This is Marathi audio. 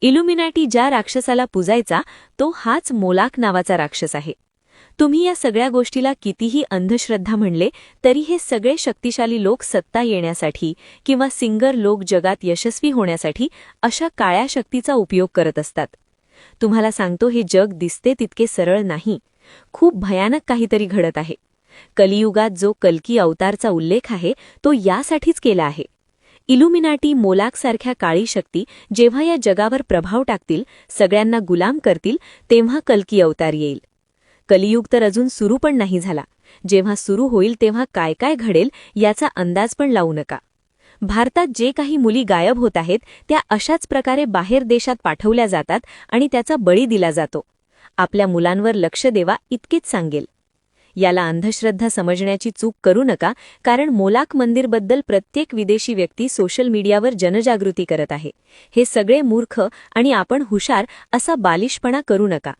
इल्युमिनाटी ज्या राक्षसाला पुजायचा तो हाच मोलाक नावाचा राक्षस आहे. तुम्ही या सगळ्या गोष्टीला कितीही अंधश्रद्धा म्हणले तरी हे सगळे शक्तिशाली लोक सत्ता येण्यासाठी किंवा सिंगर लोक जगात यशस्वी होण्यासाठी अशा काळ्या शक्तीचा उपयोग करत असतात. तुम्हाला सांगतो, हे जग दिसते तितके सरळ नाही. खूप भयानक काहीतरी घडत आहे. कलियुगात जो कल्की अवतारचा उल्लेख आहे तो यासाठीच केला आहे. इल्युमिनाटी मोलाकसारख्या काळी शक्ती जेव्हा या जगावर प्रभाव टाकतील, सगळ्यांना गुलाम करतील, तेव्हा कल्की अवतार येईल. कलियुग तर अजून सुरू पण नाही झाला. जेव्हा सुरू होईल तेव्हा काय काय घडेल याचा अंदाज पण लावू नका. भारतात जे काही मुली गायब होत आहेत त्या अशाच प्रकारे बाहेर देशात पाठवल्या जातात आणि त्याचा बळी दिला जातो. आपल्या मुलांवर लक्ष देवा इतकेच सांगेल. याला अंधश्रद्धा समजण्याची चूक करू नका, कारण मोलाक मंदिरबद्दल प्रत्येक विदेशी व्यक्ती सोशल मीडियावर जनजागृती करत आहे. हे सगळे मूर्ख आणि आपण हुशार असा बालिशपणा करू नका.